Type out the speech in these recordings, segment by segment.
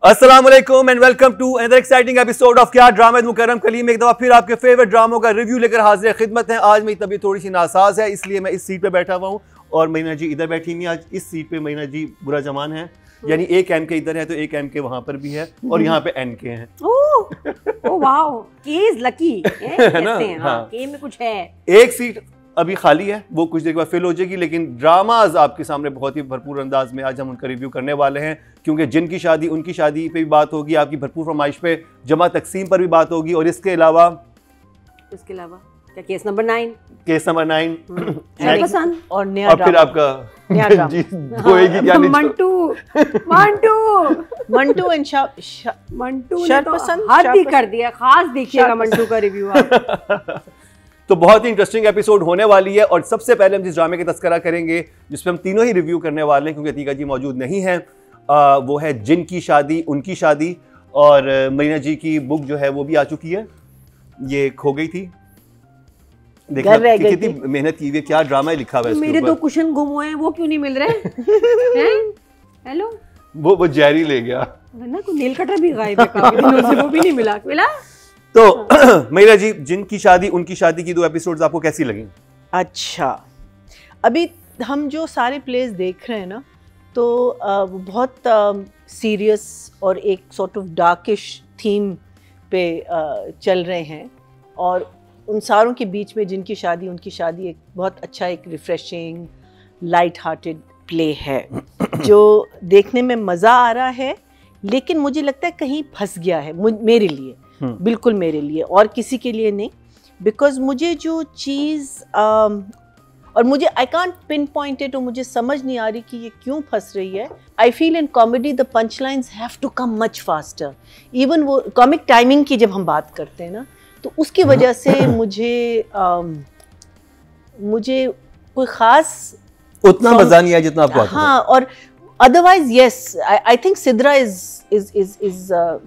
अस्सलाम वालेकुम and welcome to another exciting episode of क्या ड्रामा मुकर्रम कलीम। एक दफा फिर आपके फेवरेट ड्रामों का रिव्यू लेकर हाजिर खिदमत है। आज मेरी तबीयत थोड़ी सी नासाज है, इसलिए मैं इस सीट पे बैठा हुआ हूँ और महीना जी इधर बैठी हुई। आज इस सीट पे महीना जी बुरा जमान है, यानी एक एम के इधर है तो एक एम के वहां पर भी है और यहाँ पे एन के हैं। ओह वाओ, के इज लकी है ना? हाँ, के में कुछ है। एक सीट अभी खाली है, वो कुछ देर के बाद फिल हो जाएगी, लेकिन ड्रामाज आपके सामने बहुत ही भरपूर अंदाज में आज हम उनका रिव्यू करने वाले हैं, क्योंकि जिनकी शादी उनकी शादी पे भी बात होगी, आपकी भरपूर फरमाइश पे जमा तकसीम पर भी बात होगी, और इसके अलावा क्या केस नंबर 9 पसंद और नया और फिर आपका जी होएगी क्या मंटू एंड मंटू ने तो हद ही कर दिया। खास देखिएगा मंटू का रिव्यू आप। तो बहुत ही इंटरेस्टिंग एपिसोड होने वाली है। और सबसे पहले हम जिस ड्रामे का तस्करा करेंगे, जिसमें हम तीनों ही रिव्यू करने वाले हैं क्योंकि अतीका जी मौजूद नहीं है, वो है जिनकी शादी उनकी शादी। और मरीना जी की बुक जो है वो भी आ चुकी है, ये खो गई थी। देखना कितनी मेहनत की हुई है, क्या ड्रामा लिखा हुआ है। मेरे 2 कुशन गुम हुए हैं, वो क्यों नहीं मिल रहे हैं? हेलो, वो जैरी ले गया ना, कोई नेल कटर भी गायब है काफी दिनों से, वो भी नहीं मिला। तो महीना जी, जिनकी शादी उनकी शादी की 2 एपिसोड्स आपको कैसी लगी? अच्छा, अभी हम जो सारे प्लेस देख रहे हैं ना, तो बहुत सीरियस और एक सॉर्ट ऑफ डार्किश थीम पे चल रहे हैं, और उन सारों के बीच में जिनकी शादी उनकी शादी एक बहुत अच्छा, एक रिफ्रेशिंग लाइट हार्टेड प्ले है जो देखने में मज़ा आ रहा है, लेकिन मुझे लगता है कहीं फंस गया है मेरे लिए, बिल्कुल मेरे लिए, और किसी के लिए नहीं। बिकॉज मुझे जो चीज़ और मुझे I can't pin point it, और मुझे समझ नहीं आ रही कि ये क्यों फंस रही है। I feel in comedy the punch lines have to come much faster. Even वो कॉमिक टाइमिंग की जब हम बात करते हैं ना, तो उसकी वजह से मुझे कोई ख़ास उतना मज़ा नहीं आया जितना आपको आता है। हाँ, और otherwise yes, I think Sidra is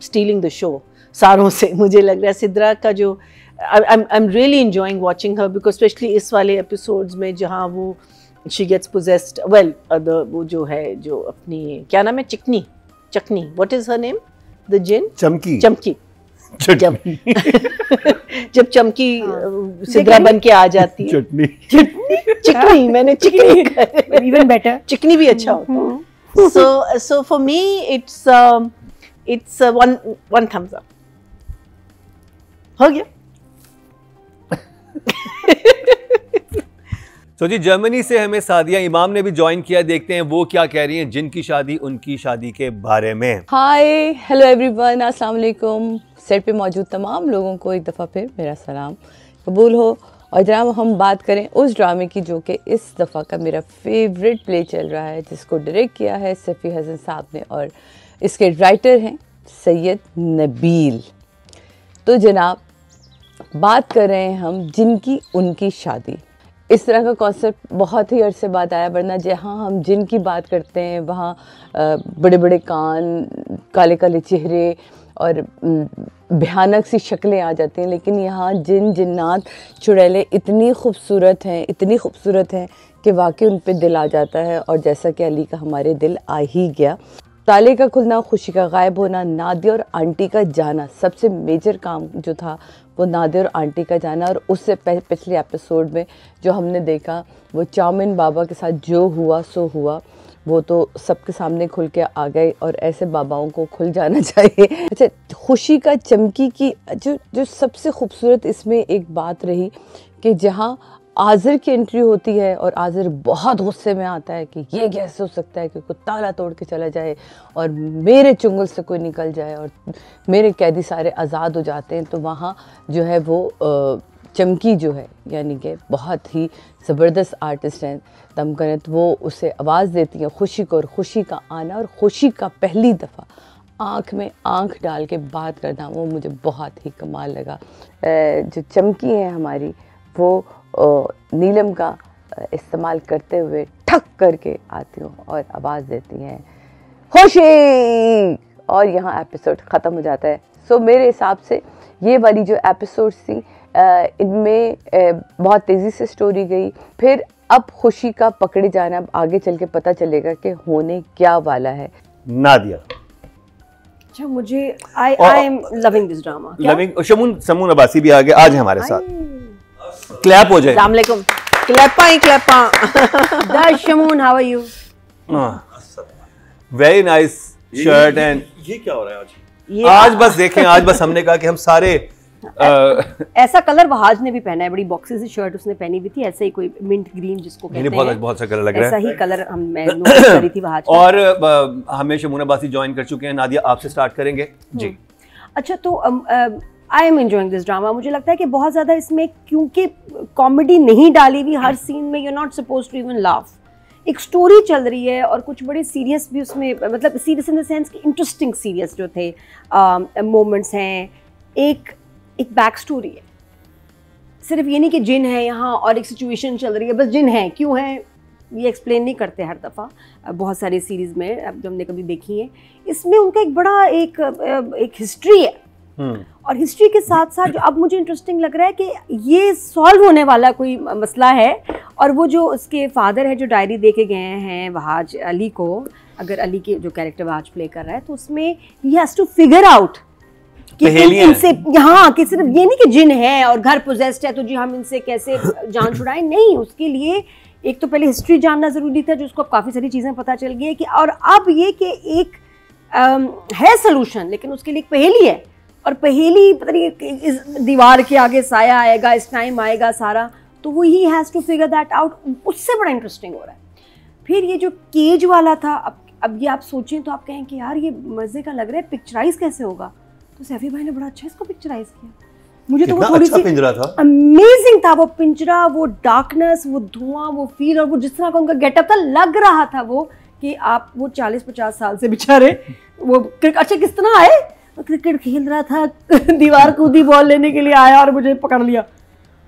stealing the show सारों से। मुझे लग रहा है सिद्रा का जो I am really enjoying watching her, because specially इस वाले एपिसोड्स में जहाँ वो शी गेट्स पोजेस्ड, वेल वो जो है, जो अपनी क्या नाम है, Chakni, what is her name, the जिन, चमकी जब चमकी सिद्रा बन के आ जाती है, चिकनी मैंने चिकनी इवन बेटर, चिकनी भी अच्छा होता है। so for me it's one thumbs up हो गया। तो जी जर्मनी से हमें सादिया इमाम ने भी ज्वाइन किया, देखते हैं वो क्या कह रही हैं जिनकी शादी उनकी शादी के बारे में। हाय, हेलो एवरीवन, अस्सलाम वालेकुम। सेट पे मौजूद तमाम लोगों को एक दफ़ा फिर मेरा सलाम कबूल हो। और जनाब हम बात करें उस ड्रामे की जो कि इस दफ़ा का मेरा फेवरेट प्ले चल रहा है, जिसको डायरेक्ट किया है सफ़ी हसन साहब ने, और इसके राइटर हैं सैयद नबील। तो जनाब बात कर रहे हैं हम जिनकी उनकी शादी। इस तरह का कॉन्सेप्ट बहुत ही अरसे बाद आया, वरना जहाँ हम जिन की बात करते हैं वहाँ बड़े बड़े कान, काले काले चेहरे और भयानक सी शक्लें आ जाती हैं, लेकिन यहाँ जिन्नात चुड़ैलें इतनी खूबसूरत हैं कि वाकई उन पे दिल आ जाता है। और जैसा कि अली का हमारे दिल आ ही गया। ताले का खुलना, खुशी का गायब होना, नादिया और आंटी का जाना, सबसे मेजर काम जो था वो नादिया और आंटी का जाना। और उससे पिछले एपिसोड में जो हमने देखा, वो चाउमिन बाबा के साथ जो हुआ सो हुआ, वो तो सबके सामने खुल के आ गए, और ऐसे बाबाओं को खुल जाना चाहिए। अच्छा, खुशी का चमकी की जो सबसे खूबसूरत इसमें एक बात रही कि जहाँ आज़िर की एंट्री होती है और आज़िर बहुत गुस्से में आता है कि ये कैसे हो सकता है कि कोई ताला तोड़ के चला जाए और मेरे चुंगल से कोई निकल जाए और मेरे कैदी सारे आज़ाद हो जाते हैं। तो वहाँ जो है वो चमकी जो है, यानी कि बहुत ही ज़बरदस्त आर्टिस्ट हैं तमकनत, वो उसे आवाज़ देती हैं खुशी को, और खुशी का आना और खुशी का पहली दफ़ा आँख में आँख डाल के बात करना, वो मुझे बहुत ही कमाल लगा। जो चमकी है हमारी, वो नीलम का इस्तेमाल करते हुए ठक करके आती हूँ और आवाज़ देती हैं खुशी, और यहाँ एपिसोड ख़त्म हो जाता है। सो मेरे हिसाब से ये वाली जो एपिसोड्स थी, इनमें बहुत तेज़ी से स्टोरी गई। फिर अब खुशी का पकड़े जाना, अब आगे चल के पता चलेगा कि होने क्या वाला है। नादिया अच्छा, मुझे आई am loving this drama. Loving. Shamoon Abbasi भी आ गए आज हमारे साथ, क्लैप हो जाए। अस्सलाम वालेकुम। क्लैपा the Shamoon, how are you? Very nice shirt. And ये क्या हो रहा है आज? आज बस देखें, आज बस हमने कहा कि हम सारे ऐसा कलर वहाज ने भी पहना है, बड़ी बॉक्सेस की शर्ट उसने पहनी हुई थी, ऐसे ही कोई मिंट ग्रीन जिसको कहते हैं, बहुत सा कलर लग रहा है, ऐसा ही कलर मैं नोटिस करी थी वहाज। और हमें शमून अब्बासी ज्वाइन कर चुके हैं। नादिया, आपसे स्टार्ट करेंगे जी। अच्छा, तो I am enjoying this drama. मुझे लगता है कि बहुत ज़्यादा इसमें क्योंकि कॉमेडी नहीं डाली हुई, हर सीन में you are not suppose to even laugh, एक स्टोरी चल रही है और कुछ बड़े सीरियस भी उसमें, मतलब सीरियस इन द सेंस कि इंटरेस्टिंग सीरियस जो थे मोमेंट्स हैं, एक बैक स्टोरी है। सिर्फ ये नहीं कि जिन है यहाँ और एक सिचुएशन चल रही है, बस जिन है क्यों है ये एक्सप्लेन नहीं करते हर दफ़ा, बहुत सारी सीरीज़ में अब जो हमने कभी देखी है। इसमें उनका एक बड़ा एक हिस्ट्री है, और हिस्ट्री के साथ साथ जो अब मुझे इंटरेस्टिंग लग रहा है कि ये सॉल्व होने वाला कोई मसला है, और वो जो उसके फादर है जो डायरी दे के गए हैं वहाज अली को, अगर अली के जो कैरेक्टर वहाज प्ले कर रहा है, तो उसमें ही हैज़ टू फिगर आउट कि इनसे, हाँ, कि सिर्फ ये नहीं कि जिन है और घर पोजेस्ड है तो जी हम इनसे कैसे जान छुड़ाएं, नहीं, उसके लिए एक तो पहले हिस्ट्री जानना ज़रूरी था, जो उसको काफ़ी सारी चीज़ें पता चल गई है कि, और अब ये कि एक है सोल्यूशन, लेकिन उसके लिए एक पहेली है, और पहेली पता नहीं इस दीवार के आगे साया आएगा, इस टाइम आएगा सारा, तो वो ही has to figure that out. उससे बड़ा इंटरेस्टिंग हो रहा है। फिर ये जो केज वाला था, अब ये आप सोचें तो आप कहें कि यार ये मज़े का लग रहा है, पिक्चराइज कैसे होगा? तो सैफी भाई ने बड़ा अच्छा इसको पिक्चराइज किया। मुझे तो वो थोड़ी सी पिंजरा था, अमेजिंग था वो पिंजरा, वो डार्कनेस, वो धुआं, वो फील, और वो जिस तरह का उनका गेटअप था, लग रहा था वो कि आप वो 40-50 साल से बेचारे वो अच्छा किस तरह आए, क्रिकेट खेल रहा था दीवार कूदी बॉल लेने के लिए आया और मुझे पकड़ लिया।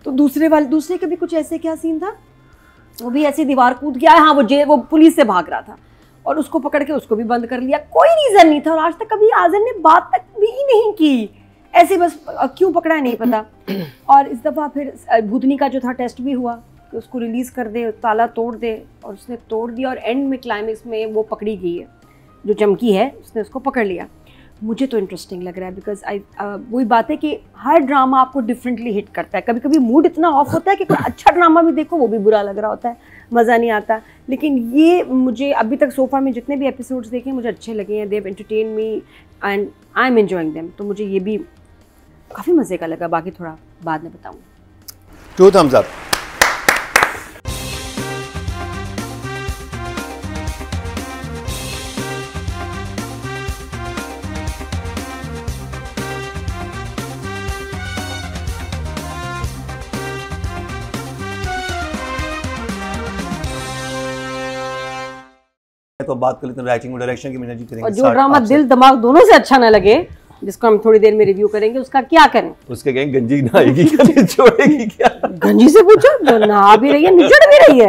तो दूसरे का भी कुछ ऐसे क्या सीन था, वो भी ऐसे दीवार कूद के आया, हाँ वो पुलिस से भाग रहा था और उसको पकड़ के उसको भी बंद कर लिया, कोई रीज़न नहीं था, और आज तक कभी आज़म ने बात तक भी नहीं की, ऐसे बस क्यों पकड़ा है नहीं पता। और इस दफ़ा फिर भूतनी का जो था टेस्ट भी हुआ कि उसको रिलीज़ कर दे, ताला तोड़ दे, और उसने तोड़ दिया, और एंड में क्लाइमेक्स में वो पकड़ी गई है, जो चमकी है उसने उसको पकड़ लिया। मुझे तो इंटरेस्टिंग लग रहा है, बिकॉज वही बात है कि हर ड्रामा आपको डिफरेंटली हिट करता है। कभी कभी मूड इतना ऑफ होता है कि कोई अच्छा ड्रामा भी देखो वो भी बुरा लग रहा होता है, मज़ा नहीं आता। लेकिन ये मुझे अभी तक सोफा में जितने भी एपिसोड्स देखे मुझे अच्छे लगे हैं, they have entertain me and I am enjoying them. तो मुझे ये भी काफ़ी मज़े का लगा, बाकी थोड़ा बाद में बताऊँ। 2 thumbs up। तो बात कर लेते हैं राइटिंग और डायरेक्शन की। मैंने जी करेंगे, और जो ड्रामा दिल दिमाग दोनों से अच्छा ना लगे, जिसको हम थोड़ी देर में रिव्यू करेंगे, उसका क्या करें? उसके कहेंगे गंजी नहाएगी क्या, छोड़ेगी क्या? गंजी से पूछो, जो नहा भी रही है निचड़ भी रही है।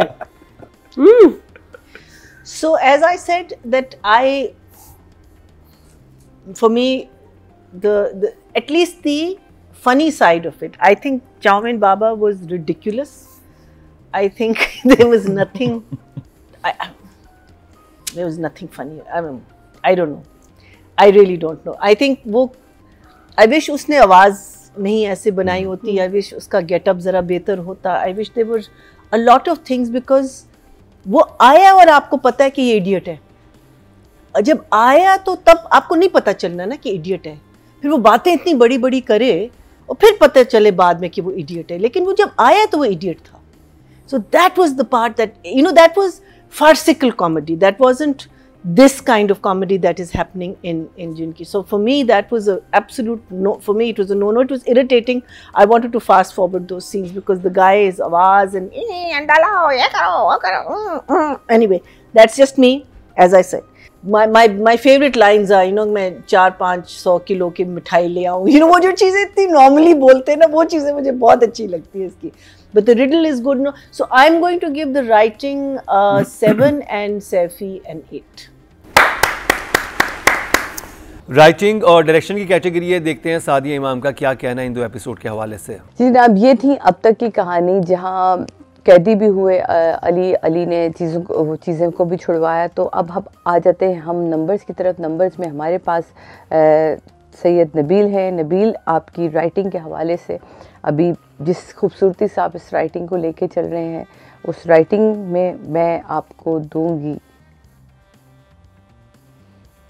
So as I said that for me the at least the funny side of it, I think Chowmin Baba was ridiculous. I think there was nothing funny. I mean, I don't know. I really don't know. I think I wish उसने आवाज़ नहीं ऐसे बनाई होती. I wish उसका getup ज़रा बेहतर होता. I wish there were a lot of things, because वो आया और आपको पता है कि ये इडियट है। जब आया तो तब आपको नहीं पता चलना ना कि इडियट है, फिर वो बातें इतनी बड़ी बड़ी करे और फिर पता चले बाद में कि वो इडियट है, लेकिन वो जब आया तो वो इडियट था। So that was the part that, that was farcical comedy. That wasn't this kind of comedy that is happening in Jinki. So for me, that was an absolute no. For me, it was a no-no. It was irritating. I wanted to fast forward those scenes because the guy is awaz and anyway, that's just me. As I said, my favorite lines are, मैं 400-500 kilo की मिठाई ले आऊँ, वो जो चीज़ें इतनी normally बोलते हैं ना, वो चीज़ें मुझे बहुत अच्छी लगती है इसकी। But the riddle is good, no? So I'm going to give the writing 7 and Saifi an 8. Writing और डायरेक्शन की कैटेगरी है, देखते हैं सादिया इमाम का क्या कहना है इन 2 एपिसोड के हवाले से। जी जनाब, ये थी अब तक की कहानी, जहाँ कैदी भी हुए, अली ने चीज़ों को भी छुड़वाया। तो अब हम आ जाते हैं हम नंबर्स की तरफ। नंबर्स में हमारे पास सैयद नबील हैं। नबील, आपकी राइटिंग के हवाले से अभी जिस खूबसूरती से आप इस राइटिंग को लेके चल रहे हैं, उस राइटिंग में मैं आपको दूंगी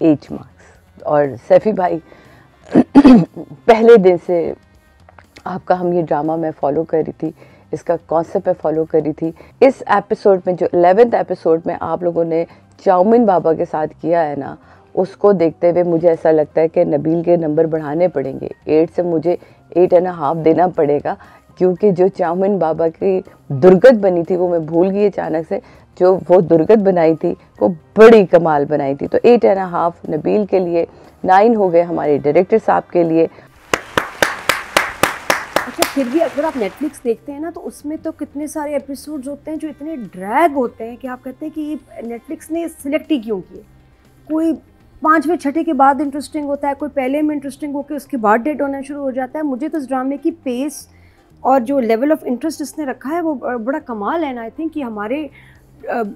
8 मार्क्स। और सैफ़ी भाई, पहले दिन से आपका हम ये ड्रामा मैं फॉलो कर रही थी, इसका कॉन्सेप्ट मैं फॉलो कर रही थी। इस एपिसोड में जो 11th एपिसोड में आप लोगों ने चाउमिन बाबा के साथ किया है ना, उसको देखते हुए मुझे ऐसा लगता है कि नबील के नंबर बढ़ाने पड़ेंगे। 8 से मुझे 8.5 देना पड़ेगा, क्योंकि जो चाउमिन बाबा की दुर्गत बनी थी वो मैं भूल गई अचानक से। जो वो दुर्गत बनाई थी वो बड़ी कमाल बनाई थी। तो 8.5 नबील के लिए, 9 हो गए हमारे डायरेक्टर साहब के लिए। अच्छा, फिर भी अगर आप नेटफ्लिक्स देखते हैं ना, तो उसमें तो कितने सारे एपिसोड्स होते हैं जो इतने ड्रैग होते हैं कि आप कहते हैं कि ये नेटफ्लिक्स ने सिलेक्ट ही क्यों किए। कोई 5वें 6ठे के बाद इंटरेस्टिंग होता है, कोई पहले में इंटरेस्टिंग होकर उसके बाद डेट होना शुरू हो जाता है। मुझे तो इस ड्रामे की पेस और जो लेवल ऑफ इंटरेस्ट इसने रखा है वो बड़ा कमाल है। एंड आई थिंक कि हमारे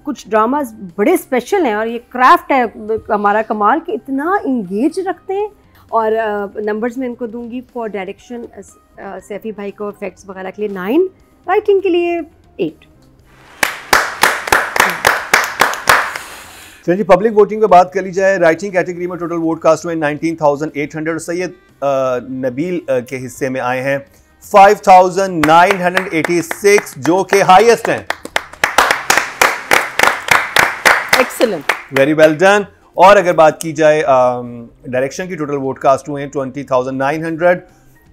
कुछ ड्रामास बड़े स्पेशल हैं और ये क्राफ्ट है हमारा कमाल कि इतना इंगेज रखते हैं। और नंबर्स में इनको दूंगी फॉर डायरेक्शन सैफ़ी भाई को, इफेक्ट्स वगैरह के लिए 9, राइटिंग के लिए 8। चलिए जी, पब्लिक वोटिंग पे बात कर ली जाए। राइटिंग कैटेगरी में टोटल वोट कास्ट हुए 19,800। सैयद नबील के हिस्से में आए हैं 5,986, जो कि हाईएस्ट हैं। Excellent, very well done. और अगर बात की जाए डायरेक्शन की, टोटल वोट कास्ट हुए हैं 20,900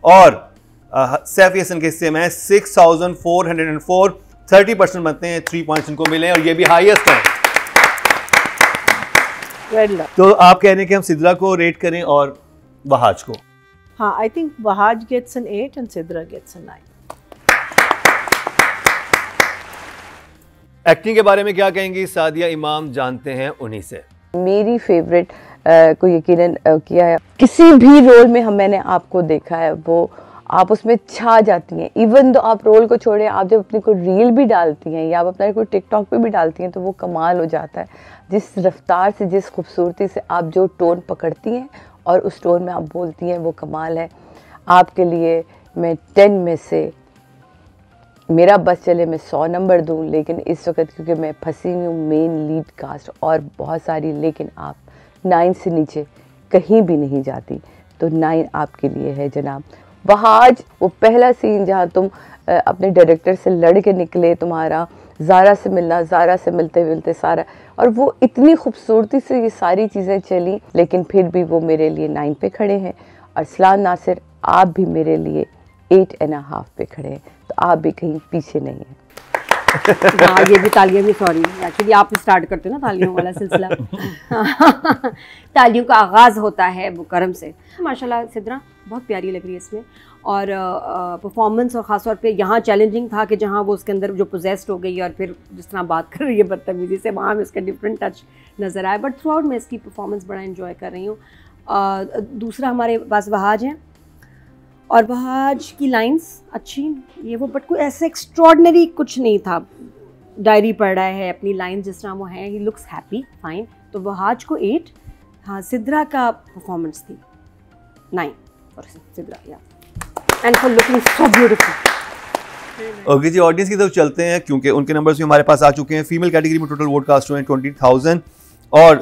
और सैफी हसन के हिस्से में 6,404, 30% बनते हैं, 3 पॉइंट्स इनको मिले और ये भी हाईएस्ट हैं। तो आप कह रहे हैं कि हम सिद्रा को रेट करें और वहाज को? हाँ, I think Wahaj gets an 8 and Sidra gets an 9। Acting के बारे में क्या कहेंगी सादिया इमाम, जानते हैं उन्हीं से। मेरी फेवरेट को यकीनन किया है। किसी भी रोल में मैंने आपको देखा है, वो आप उसमें छा जाती हैं। इवन तो आप रोल को छोड़े, आप जब अपनी कोई रील भी डालती हैं या आप अपना कोई टिकटॉक पे भी डालती हैं तो वो कमाल हो जाता है। जिस रफ्तार से, जिस खूबसूरती से आप जो टोन पकड़ती हैं और उस टोन में आप बोलती हैं, वो कमाल है। आपके लिए मैं 10 में से, मेरा बस चले मैं 100 नंबर दूं, लेकिन इस वक्त क्योंकि मैं फंसी हुई हूँ मेन लीड कास्ट और बहुत सारी, लेकिन आप 9 से नीचे कहीं भी नहीं जाती, तो 9 आपके लिए है जनाब। वहाज, वो पहला सीन जहाँ तुम अपने डायरेक्टर से लड़ के निकले, तुम्हारा ज़ारा से मिलना, ज़ारा से मिलते मिलते सारा, और वो इतनी खूबसूरती से ये सारी चीज़ें चली, लेकिन फिर भी वो मेरे लिए 9 पे खड़े हैं। और सलान नासिर, आप भी मेरे लिए 8.5 पे खड़े हैं, तो आप भी कहीं पीछे नहीं हैं। हाँ, ये भी तालियां भी, सॉरी एक्चुअली आप स्टार्ट करते हो ना तालियों वाला सिलसिला। तालियों का आगाज़ होता है वो करम से। माशाल्लाह सिद्रा बहुत प्यारी लग रही है इसमें, और परफॉर्मेंस और ख़ास तौर पे यहाँ चैलेंजिंग था कि जहाँ वो उसके अंदर जो पोजेस्ड हो गई और फिर जिस तरह बात कर रही है बदतमीज़ी से, वहाँ में इसका डिफरेंट टच नज़र आया। बट थ्रू आउट मैं इसकी परफॉर्मेंस बड़ा इन्जॉय कर रही हूँ। दूसरा हमारे पास वहाज हैं और वहाज की लाइंस अच्छी ये वो, बट कोई ऐसे एक्स्ट्रॉर्डनरी कुछ नहीं था। डायरी पढ़ रहा है, अपनी लाइंस जिस तरह वो हैं, ही लुक्स हैप्पी, फाइन। तो वहाज को 8। हाँ, सिद्रा का परफॉर्मेंस थी 9 फॉर सिद्रा, या and for looking so beautiful. Okay जी, ऑडियंस की तरफ चलते हैं क्योंकि उनके नंबर्स भी हमारे पास आ चुके हैं। फीमेल कैटेगरी में टोटल वोट कास्ट हुए हैं 20,000 और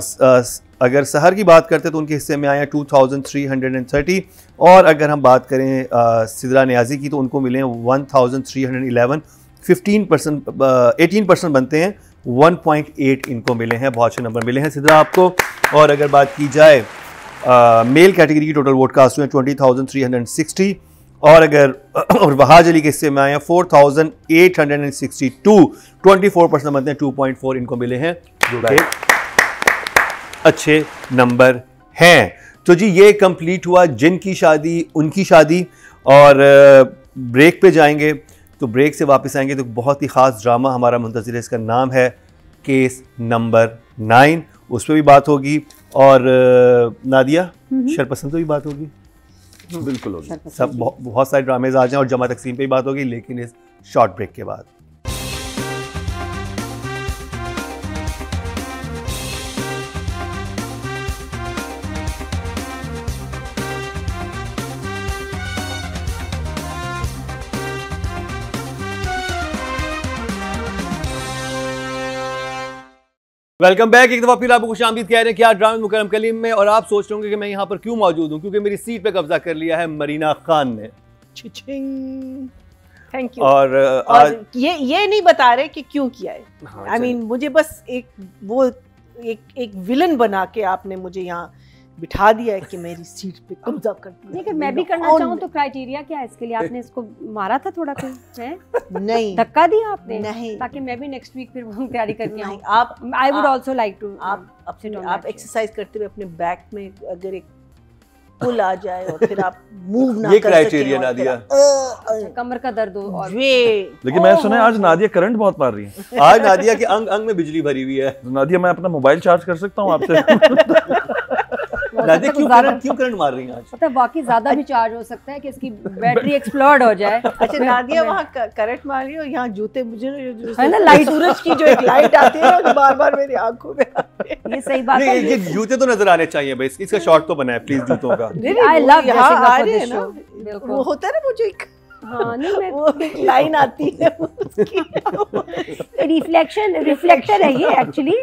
अगर सहर की बात करते हैं तो उनके हिस्से में आए हैं 2,330। और अगर हम बात करें सिद्रा नियाजी की तो उनको मिले हैं 1,311, 18% बनते हैं, 1.8 इनको मिले हैं। बहुत अच्छे नंबर मिले हैं सिद्रा आपको। और अगर बात की जाए मेल कैटेगरी की टोटल वोट कास्ट हुए 20,360 और अगर और वहाज अली के हिस्से में आए हैं 4,862, 24% बनते हैं, 2.4 इनको मिले हैं, जो कि अच्छे नंबर हैं। तो जी ये कंप्लीट हुआ जिनकी शादी उनकी शादी। और ब्रेक पे जाएंगे, तो ब्रेक से वापस आएंगे तो बहुत ही ख़ास ड्रामा हमारा मुंतज़िर है, इसका नाम है केस नंबर 9, उस पर भी बात होगी। और नादिया शरपसंद तो भी बात होगी, बिल्कुल होगी। सब बहुत सारे ड्रामेज आ जाएं और जमा तकसीम पे भी बात होगी, लेकिन इस शॉर्ट ब्रेक के बाद। Welcome back. एक दफा फिर आपको खुशामदीद कह रहे हैं कि आज ड्रामा मुकरम कलीम में, और आप सोच रहे होंगे कि मैं यहाँ पर क्यों मौजूद हूँ, क्योंकि मेरी सीट पे कब्जा कर लिया है मरीना खान ने। Thank you. और और ये नहीं बता रहे कि क्यों किया है। आई मीन मुझे बस एक विलन बना के आपने मुझे यहाँ बिठा दिया है कि मेरी सीट पे कब्जा कर दिया। लेकिन मैं भी करना चाहूँ तो क्राइटेरिया क्या है इसके लिए? आपने इसको मारा था थोड़ा कोई है? नहीं, धक्का दिया आपने? नहीं, ताकि मैं भी नेक्स्ट वीक फिर तैयारी करके आऊँ। आप I would also like to आप एक्सरसाइज करते हुए अपने बैक में अगर एक पुल आ जाए और फिर आप मूव ना कर सके। ये क्राइटेरिया नादिया, कमर का दर्द हो। और लेकिन मैं सुना है आज नादिया करंट बहुत मार रही है। आज नादिया के अंग अंग में बिजली भरी हुई है। नादिया, मैं अपना मोबाइल चार्ज कर सकता हूँ आपसे? नादिया क्यों करंट मार रही है आज? पता है वाकई ज्यादा भी चार्ज हो सकता है कि इसकी बैटरी एक्सप्लोड हो जाए। अच्छा नादिया वहाँ करंट मार रही है और यहाँ जूते मुझे है ना, लाइट सूरज की जो एक लाइट आती है ना बार-बार मेरी आंखों में आती है। ये सही बात है। ये जूते तो नजर आने चाहिए भाई, इसका शॉट तो बना है प्लीज जूतों का। आई लव यहाँ आ रहे हैं ना, बिल्कुल वो होता है ना मुझे एक हाँ नहीं मैं वो एक लाइन आती है उसकी रिफ्लेक्टर है ये एक्चुअली।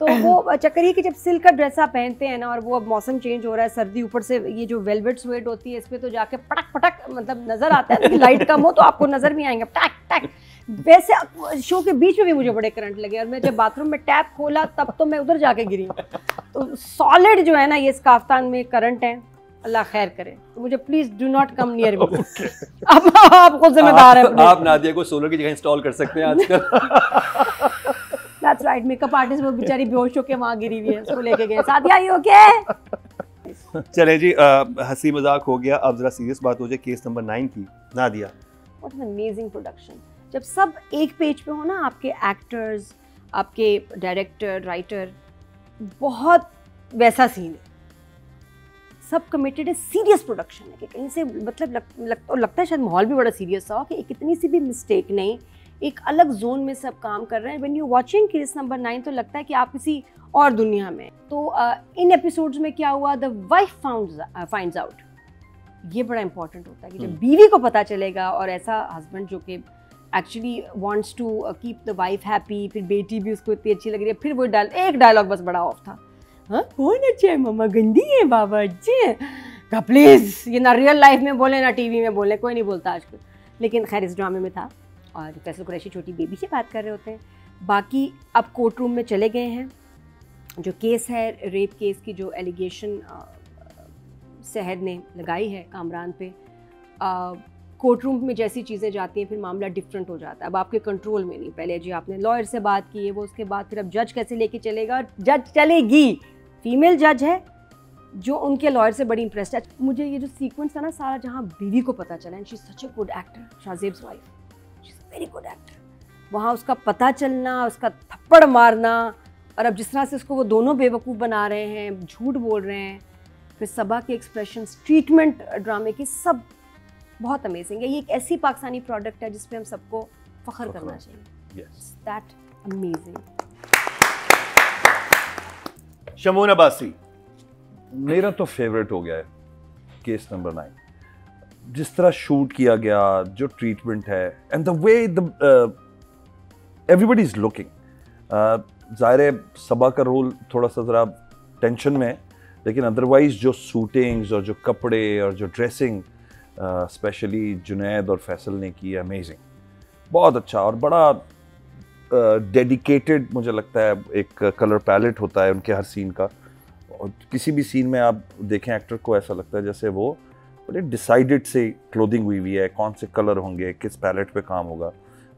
तो वो चक्कर ये कि जब सिल्क का ड्रेस आप पहनते हैं ना, और वो अब मौसम चेंज हो रहा है, सर्दी ऊपर से ये जो वेलवेट स्वेट होती है इस पे तो जाके पटक पटक मतलब नजर आता है, लेकिन लाइट कम हो तो आपको नजर भी आएंगे पटक पटक। वैसे शो के बीच में भी मुझे बड़े करंट लगे, और मैं जब बाथरूम में टैप खोला तब तो मैं उधर जाके गिरी। तो सॉलिड जो है ना ये काफ्तान में करंट है, अल्लाह खैर करे। तो मुझे please do not come near me. अब आप खुद जिम्मेदार हैं। आप नादिया को सोलर की जगह इंस्टॉल कर सकते हैं आजकल। That's right, मेकअप आर्टिस्ट वो बेचारी बेहोश होके वहाँ गिरी हुई है, उसको लेके गए। Sadia you okay? चले जी, हंसी मजाक हो गया, अब जरा सीरियस बात हो जाए केस नंबर 9 की। Nadia, what an amazing production. जब सब एक पेज पे हो ना, आपके एक्टर्स, आपके डायरेक्टर, राइटर, बहुत वैसा सीन है, सब कमिटेड है, सीरियस प्रोडक्शन है कि कहीं से मतलब लगता है शायद माहौल भी बड़ा सीरियस सा हो कि कितनी सी भी मिस्टेक नहीं, एक अलग जोन में सब काम कर रहे हैं। When you watching case number 9 तो लगता है कि आप किसी और दुनिया में। तो इन एपिसोड्स में क्या हुआ, द वाइफ फाइंड्स आउट, ये बड़ा इंपॉर्टेंट होता है कि जब बीवी को पता चलेगा, और ऐसा हस्बैंड जो कि actually wants to keep the wife happy, फिर बेटी भी उसको इतनी अच्छी लग रही है, फिर वो एक डायलॉग बस बड़ा ऑफ था, हाँ कौन अच्छे है, मम्मा गंदी है, बाबा अच्छे हैं, का प्लीज। ये ना रियल लाइफ में बोले ना टीवी में बोले, कोई नहीं बोलता आजकल, लेकिन खैर इस ड्रामे में था। और फैसल कुरैशी छोटी बेबी से बात कर रहे होते हैं। बाकी अब कोर्ट रूम में चले गए हैं, जो केस है रेप केस की, जो एलिगेशन सहद ने लगाई है कामरान पे, कोर्ट रूम में जैसी चीज़ें जाती हैं फिर मामला डिफरेंट हो जाता है, अब आपके कंट्रोल में नहीं। पहले जी आपने लॉयर से बात की है, वो उसके बाद फिर अब जज कैसे लेके चलेगा, जज चलेगी, फीमेल जज है जो उनके लॉयर से बड़ी इंप्रेस्ड है। मुझे ये जो सीक्वेंस था ना सारा, जहाँ बीवी को पता चला, and she is such a good actor, Shahzeb's wife, she is very good actor, वहाँ उसका पता चलना, उसका थप्पड़ मारना, और अब जिस तरह से उसको वो दोनों बेवकूफ़ बना रहे हैं, झूठ बोल रहे हैं, फिर सबा के एक्सप्रेशंस, ट्रीटमेंट ड्रामे की, सब बहुत अमेजिंग है। ये एक ऐसी पाकिस्तानी प्रोडक्ट है जिस पे हम सबको फख्र करना चाहिए। That amazing. शमून अब्बासी, मेरा तो फेवरेट हो गया है केस नंबर 9, जिस तरह शूट किया गया, जो ट्रीटमेंट है, and the way everybody is looking. ज़ाहिर है सबा का रोल थोड़ा सा ज़रा टेंशन में है, लेकिन अदरवाइज जो शूटिंग्स और जो कपड़े और जो ड्रेसिंग स्पेशली जुनैद और फैसल ने की है, अमेजिंग, बहुत अच्छा और बड़ा डेडिकेटेड मुझे लगता है। एक कलर पैलेट होता है उनके हर सीन का, और किसी भी सीन में आप देखें एक्टर को ऐसा लगता है जैसे वो बड़े डिसाइडेड से क्लोथिंग हुई है, कौन से कलर होंगे, किस पैलेट पे काम होगा,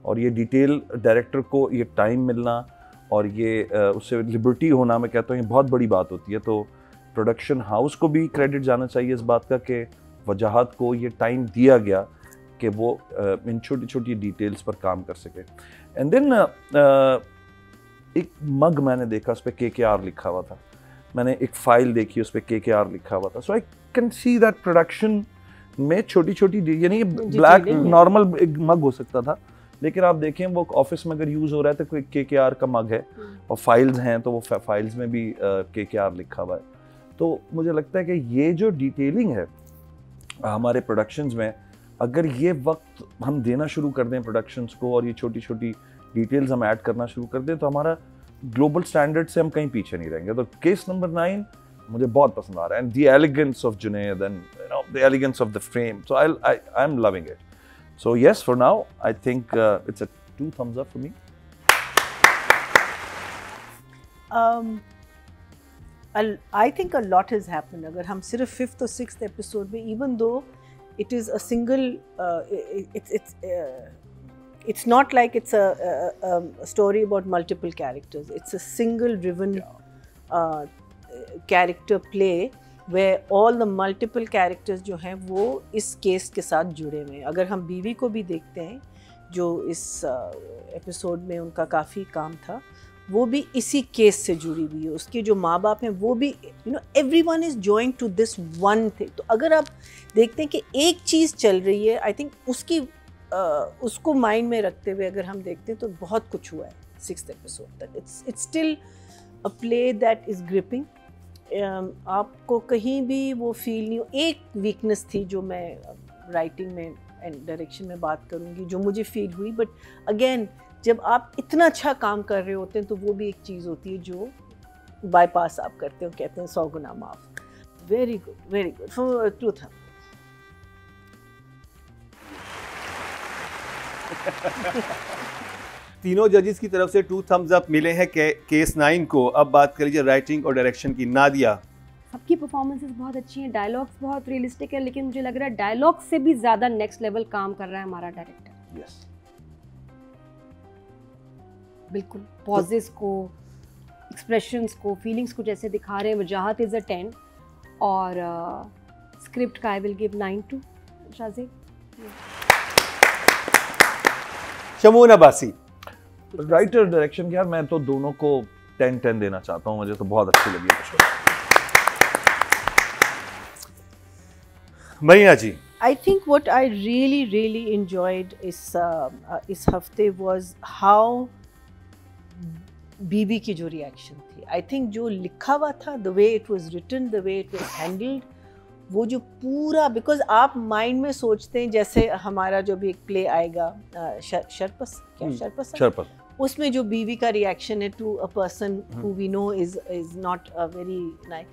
और ये डिटेल डायरेक्टर को ये टाइम मिलना और ये उससे लिबर्टी होना, मैं कहता हूँ ये बहुत बड़ी बात होती है। तो प्रोडक्शन हाउस को भी क्रेडिट जाना चाहिए इस बात का कि वजाहत को ये टाइम दिया गया कि वो इन छोटी छोटी डिटेल्स पर काम कर सके। एंड देन एक मग मैंने देखा, उस पर KKR लिखा हुआ था, मैंने एक फाइल देखी उस पर KKR लिखा हुआ था। So I can see that production में छोटी छोटी, यानी ब्लैक नॉर्मल एक मग हो सकता था, लेकिन आप देखें वो ऑफिस में अगर यूज़ हो रहा है तो कोई KKR का मग है, और फाइल्स हैं तो वो फाइल्स में भी KKR लिखा हुआ है। तो मुझे लगता है कि ये जो डिटेलिंग है हमारे प्रोडक्शंस में, अगर ये वक्त हम देना शुरू कर दें प्रोडक्शंस को और ये छोटी छोटी डिटेल्स हम ऐड करना शुरू कर दें, तो हमारा ग्लोबल स्टैंडर्ड से हम कहीं पीछे नहीं रहेंगे। तो केस नंबर 9 मुझे बहुत पसंद आ रहा है, and the elegance of Junaid and you know the elegance of the frame, so I am loving it. So yes, for now I think it's a 2 thumbs up for me. I think a lot has happened. अगर हम सिर्फ 5th और 6th episode में, even though it is a single, it's not like it's a story about multiple characters. It's a single driven character play where all the multiple characters जो हैं वो इस case के साथ जुड़े हुए हैं। अगर हम बीवी को भी देखते हैं जो इस एपिसोड में उनका काफ़ी काम था, वो भी इसी केस से जुड़ी हुई है। उसके जो माँ बाप हैं वो भी, you know, everyone is joining to this one thing. तो अगर आप देखते हैं कि एक चीज़ चल रही है, आई थिंक उसको माइंड में रखते हुए अगर हम देखते हैं तो बहुत कुछ हुआ है 6th एपिसोड तक। It's still a play that is gripping. आपको कहीं भी वो फील नहीं हो। एक वीकनेस थी जो मैं राइटिंग में एंड डायरेक्शन में बात करूँगी, जो मुझे फील हुई, बट अगेन जब आप इतना अच्छा काम कर रहे होते हैं तो वो भी एक चीज़ होती है जो बाईपास आप करते हो, कहते हैं 100 गुना माफ। Very good for truth. तीनों जजेस की तरफ से 2 thumbs up मिले हैं केस 9 को। अब बात कर लीजिए राइटिंग और डायरेक्शन की। नादिया, सबकी परफॉर्मेंसेस बहुत अच्छी हैं, डायलॉग्स बहुत रियलिस्टिक है, लेकिन मुझे लग रहा है डायलॉग से भी ज़्यादा नेक्स्ट लेवल काम कर रहा है हमारा डायरेक्टर। यस, बिल्कुल पॉजेस को, एक्सप्रेशंस को, फीलिंग्स को जैसे दिखा रहे हैं। वजाहत इज़ अ 10 और स्क्रिप्ट का I will give 9 to Shahzeb. Shamoon Abbasi, writer direction यार मैं तो दोनों को 10-10 देना चाहता हूँ, मुझे तो बहुत अच्छी लगी है शो। Marina ji, I think what I really enjoyed इस हफ्ते was how बीबी की जो रिएक्शन थी। I think जो लिखा हुआ था, the way it was written, the way it was handled, वो जो पूरा, बिकॉज आप माइंड में सोचते हैं जैसे हमारा जो भी एक प्ले आएगा शरपस, उसमें जो बीवी का रिएक्शन है to a person who we know is not a very nice,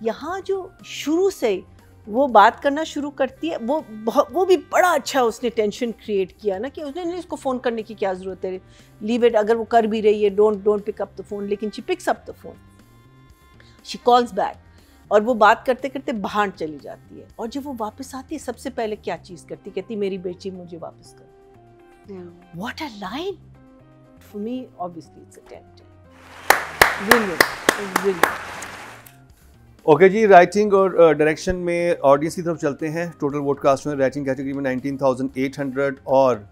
यहाँ जो शुरू से वो बात करना शुरू करती है, वो भी बड़ा अच्छा उसने टेंशन क्रिएट किया ना, कि उसने नहीं, इसको फ़ोन करने की क्या ज़रूरत है, लीव इट, अगर वो कर भी रही है don't pick up the phone, लेकिन she picks up the phone, she calls back, और वो बात करते करते बाहर चली जाती है, और जब वो वापस आती है सबसे पहले क्या चीज़ करती, कहती मेरी बेटी मुझे वापस कर। What a line! For me obviously it's a 10. Brilliant. Okay जी, राइटिंग और डायरेक्शन में ऑडियंस की तरफ चलते हैं। टोटल वोट कास्ट में राइटिंग कैटेगरी में 19,800 और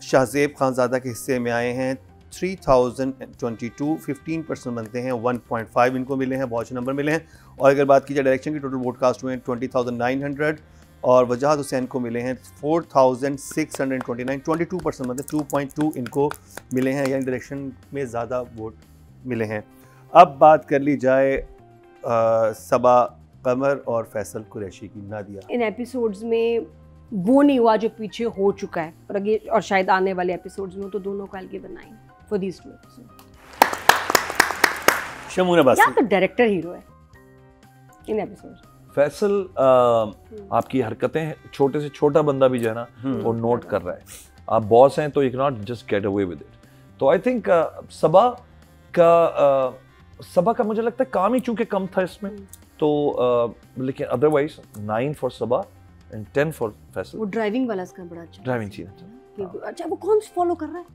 शाहजेब खानज़ादा के हिस्से में आए हैं 3,022, 15% बनते हैं, 1.5 इनको मिले हैं, बहुत अच्छे नंबर मिले हैं। और अगर बात की जाए डायरेक्शन की, टोटल वोट कास्ट में 20,900 और वजाहत हुसैन को मिले हैं 4,629, 22% बनते, 2.2 इनको मिले हैं, यानी डायरेक्शन में ज़्यादा वोट मिले हैं। अब बात कर ली जाए सबा कमर और फैसल कुरैशी की। नादिया, इन एपिसोड्स में वो नहीं हुआ जो पीछे हो चुका है, और शायद आने वाले एपिसोड्स में, तो दोनों का give 9 for these 2 episodes. Shamoon Abbasi, या तो डायरेक्टर हीरो है इन एपिसोड्स। फैसल आपकी हरकतें, छोटे से छोटा बंदा भी जो है ना वो नोट कर रहा है। आप बॉस हैं तो you can not just get away with it. तो आई थिंक सबा का मुझे लगता है काम ही चूंकि कम था इसमें, तो लेकिन otherwise 9 for Saba and 10 for Faisal. वो ड्राइविंग वाला इसका बड़ा अच्छा ड्राइविंग चीज अच्छा, वो कौन फॉलो कर रहा है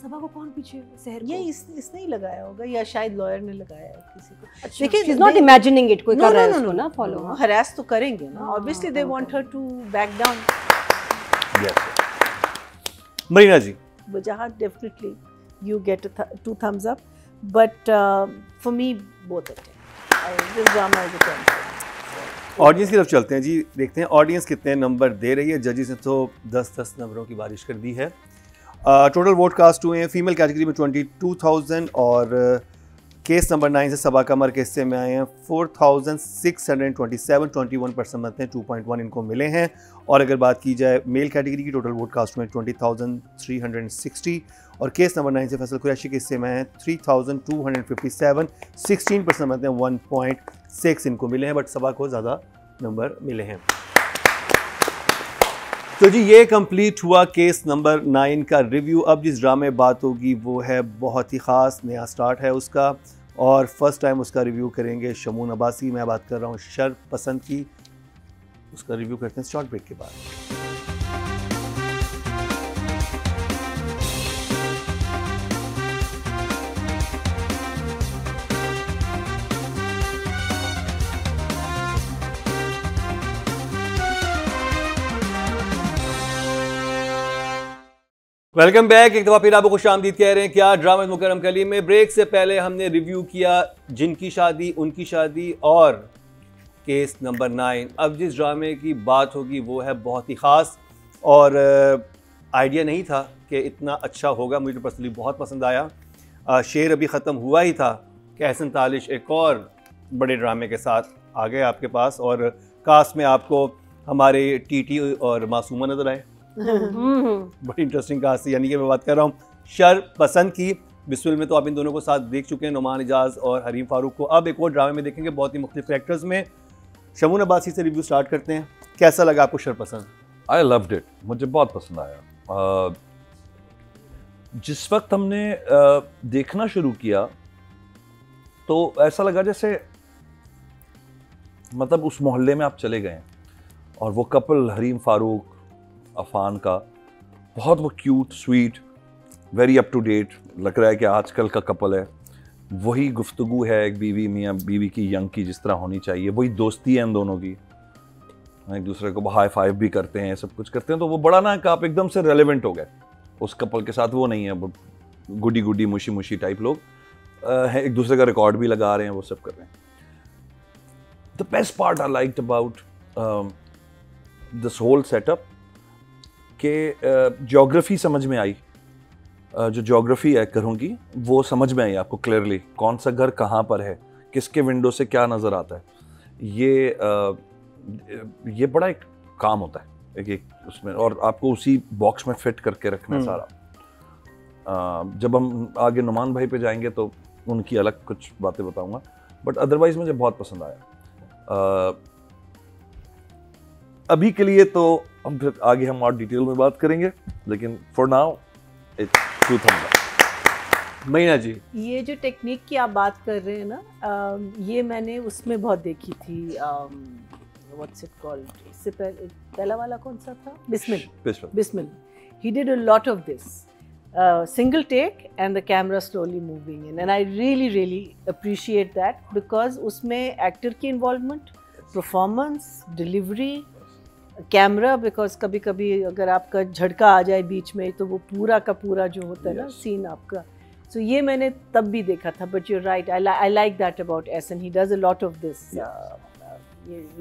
सबा को, कौन पीछे शहर को? ये इसने ही लगाया होगा, या शायद लॉयर ने लगाया है किसी को। अच्छा, she is not imagining it, कोई कर रहा है उसको ना फॉलो। हरास तो करेंगे ना, obviously they want her to back down. Marina ji, Wajahat definitely you get 2 thumbs up, but for me both are 10. This drama is a 10. Audience की तरफ चलते हैं जी, देखते हैं ऑडियंस कितने नंबर दे रही है। जजेस ने तो 10-10 नंबरों की बारिश कर दी है। टोटल वोट कास्ट हुए हैं फीमेल कैटेगरी में 22,000 और केस नंबर 9 से सबा कमर के हिस्से में आए हैं 4627, 21% बनते हैं, 2.1 इनको मिले हैं। और अगर बात की जाए मेल कैटेगरी की, टोटल वोट कास्ट में 20,360। और केस नंबर 9 से फैसल कुरैशी के हिस्से में हैं 3,257, 16% बनते हैं, 1.6 इनको मिले हैं, बट सबा को ज़्यादा नंबर मिले हैं। तो जी ये कंप्लीट हुआ केस नंबर 9 का रिव्यू। अब जिस ड्रामे बात होगी वो है बहुत ही ख़ास, नया स्टार्ट है उसका, और फर्स्ट टाइम उसका रिव्यू करेंगे शमून अब्बासी। मैं बात कर रहा हूँ शर पसंद की। उसका रिव्यू करते हैं शॉर्ट ब्रेक के बाद। Welcome back. एक दफ़ा फिर आपको खुश आमदीद कह रहे हैं क्या ड्रामा मुकरम कली में। ब्रेक से पहले हमने रिव्यू किया जिनकी शादी उनकी शादी और केस नंबर 9। अब जिस ड्रामे की बात होगी वो है बहुत ही ख़ास, और आइडिया नहीं था कि इतना अच्छा होगा। मुझे पर्सनली बहुत पसंद आया। शेर अभी ख़त्म हुआ ही था कि एहसन तालिश एक और बड़े ड्रामे के साथ आ गए आपके पास, और कास्ट में आपको हमारे टीटी और मासूमा नज़र आए। बड़ी इंटरेस्टिंग कास्ट थी। यानी कि मैं बात कर रहा हूँ शर पसंद की। बिस्मिल में तो आप इन दोनों को साथ देख चुके हैं, नुमान इजाज़ और हरीम फारूक को। अब एक और ड्रामे में देखेंगे बहुत ही मुख्तलिफ कैरेक्टर्स में। शमून अब्बासी से रिव्यू स्टार्ट करते हैं। कैसा लगा आपको शर पसंद? आई लव्ड इट, मुझे बहुत पसंद आया। जिस वक्त हमने देखना शुरू किया तो ऐसा लगा जैसे मतलब उस मोहल्ले में आप चले गए और वो कपल हरीम फारूक अफान का, बहुत वो cute sweet very up to date लग रहा है कि आजकल का कपल है। वही गुफ्तगू है एक बीवी मियाँ बीवी की यंग की जिस तरह होनी चाहिए, वही दोस्ती है इन दोनों की, एक दूसरे को हाई फाइव भी करते हैं, सब कुछ करते हैं। तो वो बड़ा ना कि आप एकदम से रेलेवेंट हो गए उस कपल के साथ। वो नहीं है वो गुडी गुडी मुशी मुशी टाइप लोग हैं, एक दूसरे का रिकॉर्ड भी लगा रहे हैं, वो सब कर रहे हैं। The best part I liked about this whole setup के ज्योग्राफी समझ में आई। जो ज्योग्राफी है घरों की वो समझ में आई आपको क्लियरली, कौन सा घर कहाँ पर है, किसके विंडो से क्या नज़र आता है। ये बड़ा एक काम होता है एक उसमें, और आपको उसी बॉक्स में फिट करके रखना है सारा। जब हम आगे नुमान भाई पे जाएंगे तो उनकी अलग कुछ बातें बताऊंगा, बट अदरवाइज मुझे बहुत पसंद आया। अभी के लिए तो हम फिर आगे हम और डिटेल में बात करेंगे, लेकिन for now it's 2 thumbs up। महीना जी, ये जो टेक्निक की आप बात कर रहे हैं ना, ये मैंने उसमें बहुत देखी थी। व्हाट्स इट कॉल्ड, इससे पहला वाला कौन सा था? Bismil. He did a lot of this, single take and the camera slowly moving in, and I really appreciate that because उसमें एक्टर की involvement, performance, delivery, camera, because कभी कभी अगर आपका झटका आ जाए बीच में तो वो पूरा का पूरा जो होता है ना सीन आपका। सो ये मैंने तब भी देखा था, but you right, I like that about Ehsan, he does a lot of this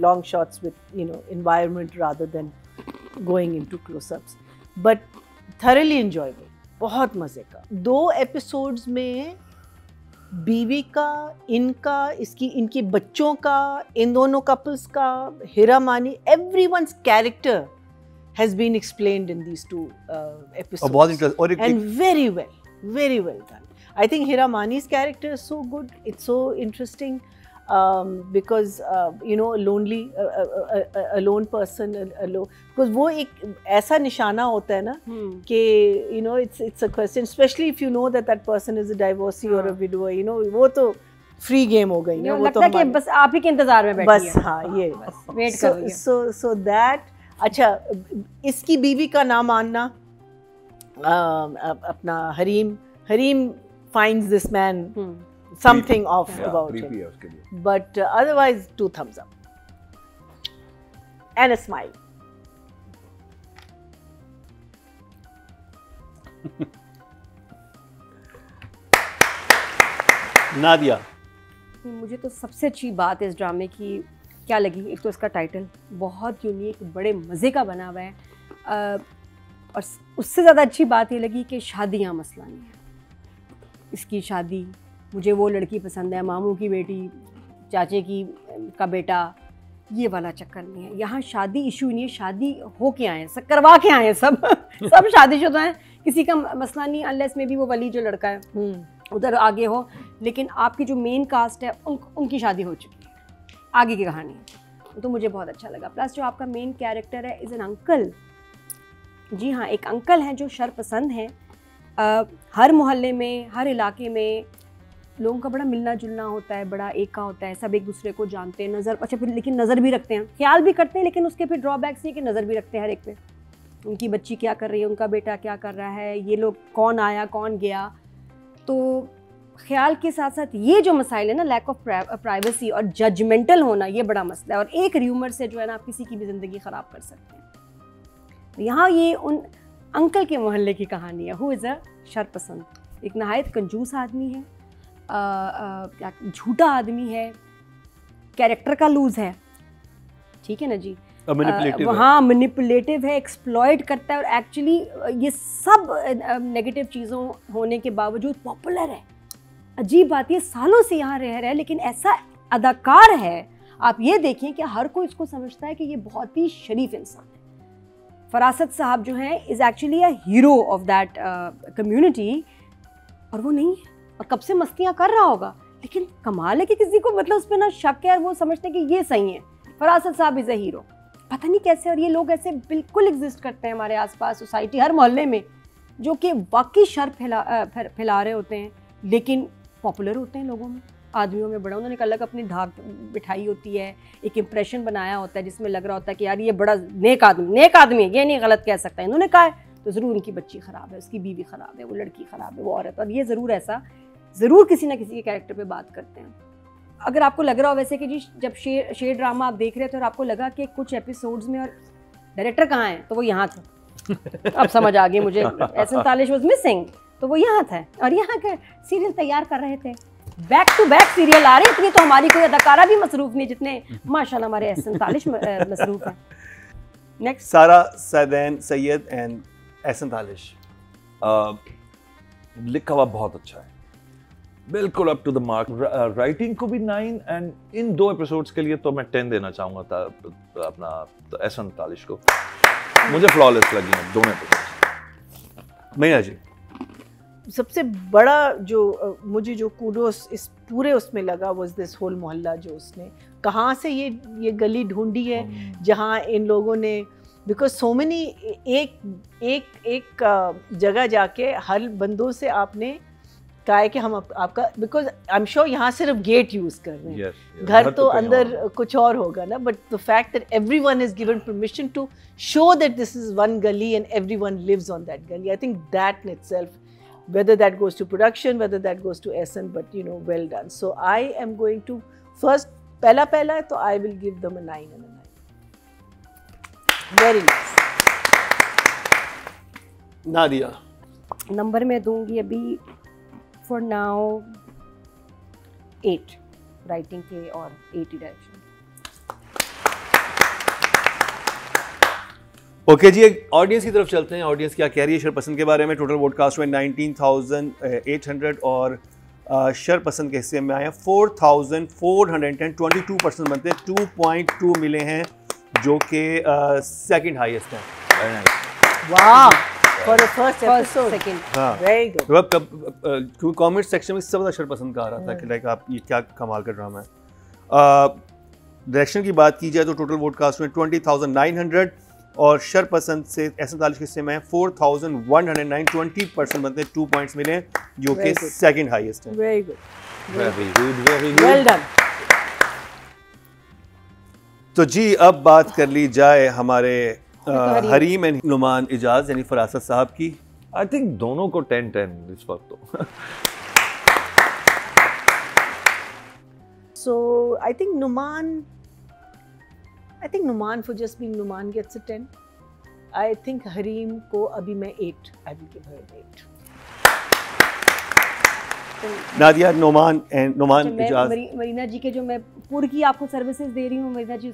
long shots with environment rather than going into close-ups, but thoroughly enjoyable, बहुत मज़े का। 2 एपिसोड्स में बीवी का, इनका, इनके बच्चों का, इन दोनों कपल्स का, हिरा मानी, everyone's character has been explained in these 2 episodes, and very well done. I think Hira Mani's character is so good, it's so interesting, because lonely, a lone person, because वो एक ऐसा निशाना होता है ना कि it's a question, especially if you know that person is a divorcee or a widower, वो तो फ्री गेम हो गई ना, वो तो लगता है कि बस आप ही के इंतजार में बैठी बस है। हाँ, ये बस वेट कर रही है। so that अच्छा, इसकी बीवी का नाम आना, अपना Hareem finds this man something off about him, but otherwise 2 thumbs up and a smile. Nadia, मुझे तो सबसे अच्छी बात इस ड्रामे की क्या लगी, एक तो इसका टाइटल बहुत यूनिक, बड़े मज़े का बना हुआ है, और उससे ज़्यादा अच्छी बात ये लगी कि शादियाँ मसला नहीं है। इसकी शादी मुझे वो लड़की पसंद है, मामू की बेटी, चाचे की का बेटा, ये वाला चक्कर नहीं है। यहाँ शादी इशू नहीं है, शादी हो के आए हैं, करवा के आए हैं सब सब शादीशुदा हैं, किसी का मसला नहीं, अनलेस में भी वो वली जो लड़का है उधर आगे हो, लेकिन आपकी जो मेन कास्ट है उनकी शादी हो चुकी है, आगे की कहानी है। तो मुझे बहुत अच्छा लगा। प्लस जो आपका मेन कैरेक्टर है इज़ एन अंकल। जी हाँ, एक अंकल हैं जो शरपसंद हैं। हर मोहल्ले में, हर इलाके में लोगों का बड़ा मिलना जुलना होता है, बड़ा एका होता है, सब एक दूसरे को जानते हैं, नज़र, अच्छा फिर लेकिन नज़र भी रखते हैं, ख्याल भी करते हैं, लेकिन उसके फिर ड्रॉबैक्स ये कि नज़र भी रखते हैं हर एक पे। उनकी बच्ची क्या कर रही है, उनका बेटा क्या कर रहा है, ये लोग कौन आया कौन गया। तो ख्याल के साथ साथ ये जो मसाइल है ना, लैक ऑफ प्राइवेसी और जजमेंटल होना, ये बड़ा मसला है। और एक र्यूमर से जो है ना आप किसी की भी ज़िंदगी ख़राब कर सकते हैं। तो यहाँ ये उन अंकल के मोहल्ले की कहानी है, हु इज़ अ शरपसंद, एक नहायत कंजूस आदमी है, झूठा आदमी है, कैरेक्टर का लूज है, ठीक है ना जी, हाँ मैनिपुलेटिव है, एक्सप्लॉइट करता है, और एक्चुअली ये सब नेगेटिव चीज़ों होने के बावजूद पॉपुलर है। अजीब बात है, सालों से यहाँ रह रहा है, लेकिन ऐसा अदाकार है, आप ये देखें कि हर कोई इसको समझता है कि ये बहुत ही शरीफ इंसान है। फरासत साहब जो हैं is actually a hero of that community, और वो नहीं है, और कब से मस्तियाँ कर रहा होगा, लेकिन कमाल है कि किसी को मतलब उस पर ना शक है और वो समझते हैं कि ये सही है, फरासत साहब इज़ अ हीरो। पता नहीं कैसे, और ये लोग ऐसे बिल्कुल एग्जिस्ट करते हैं हमारे आसपास सोसाइटी, हर मोहल्ले में, जो कि वाकई शर फैला रहे होते हैं, लेकिन पॉपुलर होते हैं लोगों में, आदमियों में बड़ा। उन्होंने एक अलग अपनी धाक बिठाई होती है, एक इम्प्रेशन बनाया होता है जिसमें लग रहा होता है कि यार ये बड़ा नेक आदमी है, ये नहीं गलत कह सकता। इन्होंने कहा है तो ज़रूर उनकी बच्ची ख़राब है, उसकी बीवी ख़राब है, वो लड़की ख़राब है, वो औरत, और ये ज़रूर ऐसा ज़रूर किसी ना किसी के कैरेक्टर पे बात करते हैं। अगर आपको लग रहा हो वैसे कि जी जब शेर ड्रामा आप देख रहे थे और आपको लगा कि कुछ एपिसोड्स में और डायरेक्टर कहाँ हैं, तो वो यहाँ थे, अब समझ आ गई मुझे, एहसन तालिश वाज मिसिंग, तो वो यहाँ था, और यहाँ का सीरियल तैयार कर रहे थे, बैक टू बैक सीरियल आ रहे हैं, इतनी तो हमारी कोई अदाकारा भी मसरूफ़ नहीं जितने माशाल्लाह हमारे एहसन तालिश मसरूफ़ है। Next, Sara Saidain Syed and Ehsan Talish. लिखा हुआ बहुत अच्छा है, बिल्कुल up to the mark, writing को भी 9, एंड इन 2 एपिसोड्स के लिए तो मैं 10 देना चाहूँगा अपना एहसन तालिश को। मुझे फ्लॉलेस लगी हैं दोनों एपिसोड्स। मैया जी, सबसे बड़ा जो मुझे जो कूडोस इस पूरे उसमें लगा वाज दिस होल मोहल्ला, जो उसने कहाँ से ये गली ढूंढी है जहाँ इन लोगों ने, बिकॉज सो मेनी, एक जगह जाके हर बंदों से आपने कहा है कि हम आपका, बिकॉज आई एम श्योर यहाँ सिर्फ गेट यूज कर रहे हैं, घर तो अंदर कुछ और होगा ना, but the fact that everyone is given permission to show that this is one gali and everyone lives on that gali, I think that in itself, whether that goes to production, whether that goes to SN, but you know, well done. So I am going to first, pehla hai, so I will give them a 9 and a 9. Very nice. Nadia, number मैं दूंगी अभी for now 8 writing के और 80 direction. Okay जी, एक audience की तरफ चलते हैं। ऑडियंस क्या कह रही है शरपसंद के बारे में। टोटल वोटकास्ट हुए 19,800 और शरपसंद के हिस्से में आए 4,410, 22% बनते हैं, 2.2 मिले हैं, जो कि सेकंड हाईएस्ट है। वाह, for the first episode, second, very good. क्योंकि कमेंट सेक्शन में सबसे ज़्यादा शरपसंद का आ रहा था कि लाइक आप ये क्या कमाल का ड्रामा है। डायरेक्शन की बात की जाए तो टोटल वोटकास्ट हुए 20,900 और शरपसंद से एहसन तालिश के हिस्से में 4,109, 20% बनते हैं, 2 पॉइंट्स मिले, जो कि सेकंड हाईएस्ट है। Very good, very good, very good, well done. तो जी अब बात कर ली जाए हमारे हरीम एंड नुमान इजाज यानी फरासत साहब की। आई थिंक दोनों को 10-10 इस वक्त तो। So I think Numan for just being Numan gets a 10. I think Hareem को अभी मैं 8. I will give her an 8. Nadia, Numan Ijaz. Marina जी के जो मैं पूर की आपको सर्विसेज दे रही हूँ, मरीना जी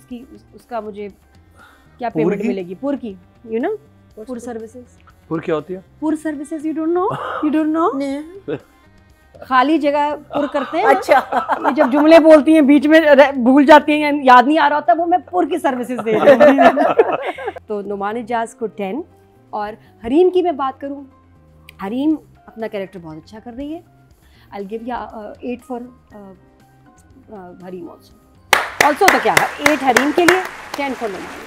उसका मुझे क्या पेमेंट मिलेगी? पूर की, यू नो, पूर सर्विसेज। पूर क्या होती है? पूर सर्विसेज, यू डोंट नो? खाली जगह पुर करते हैं। अच्छा। ये जब जुमले बोलती हैं बीच में भूल जाती हैं, याद नहीं आ रहा होता, वो मैं पुर की सर्विसेज दे रही हूँ। तो नुमान इजाज को 10, और हरीम की मैं बात करूँ, हरीम अपना कैरेक्टर बहुत अच्छा कर रही है। आई गिव या 8 फॉर हरीम ऑल्सो। तो क्या है, 8 हरीम के लिए, 10 फॉर नुमान।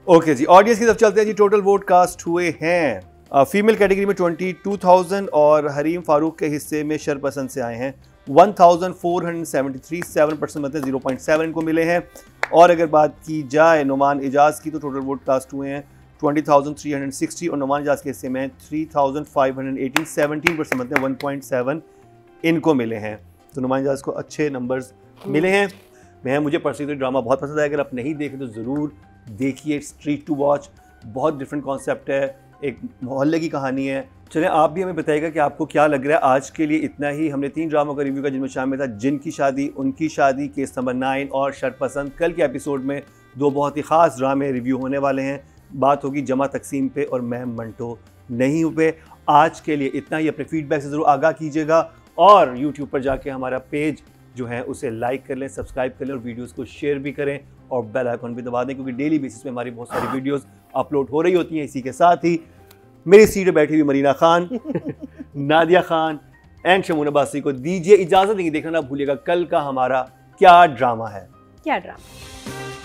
ओके जी, ऑडियंस की तरफ चलते हैं जी। टोटल वोट कास्ट हुए हैं फीमेल कैटेगरी में 22,000 और हरीम फारूक के हिस्से में शरपसंद से आए हैं 1,473, 7% मतलब 0.7 इनको मिले हैं। और अगर बात की जाए नुमान इजाज की, तो टोटल वोट कास्ट हुए हैं 20,360 और नुमान इजाज के हिस्से में 3,518, 17% मतलब 1.7 इनको मिले हैं। तो नुमान इजाज को अच्छे नंबर्स मिले हैं। मुझे पर्सनली ड्रामा बहुत पसंद आया। अगर आप नहीं देखें तो ज़रूर देखिए। स्ट्रीट टू वॉच, बहुत डिफरेंट कॉन्सेप्ट है, एक मोहल्ले की कहानी है। चलें आप भी हमें बताइएगा कि आपको क्या लग रहा है। आज के लिए इतना ही। हमने 3 ड्रामों का रिव्यू का, जिनमें शामिल था जिन की शादी, उनकी शादी, केस नंबर 9 और शरपसंद। कल के एपिसोड में 2 बहुत ही ख़ास ड्रामे रिव्यू होने वाले हैं। बात होगी जमा तकसीम पे और मैं मंटो नहीं हूँ पे। आज के लिए इतना ही। अपने फीडबैक से ज़रूर आगाह कीजिएगा और यूट्यूब पर जाके हमारा पेज जो है उसे लाइक कर लें, सब्सक्राइब कर लें और वीडियोस को शेयर भी करें और बेल आइकन भी दबा दें, क्योंकि डेली बेसिस पे हमारी बहुत सारी वीडियोस अपलोड हो रही होती हैं। इसी के साथ ही मेरी सीट पर बैठी हुई मरीना खान, नादिया खान एंड शमून अब्बासी को दीजिए इजाज़त। नहीं देखना ना भूलिएगा कल का हमारा क्या ड्रामा है। क्या ड्रामा।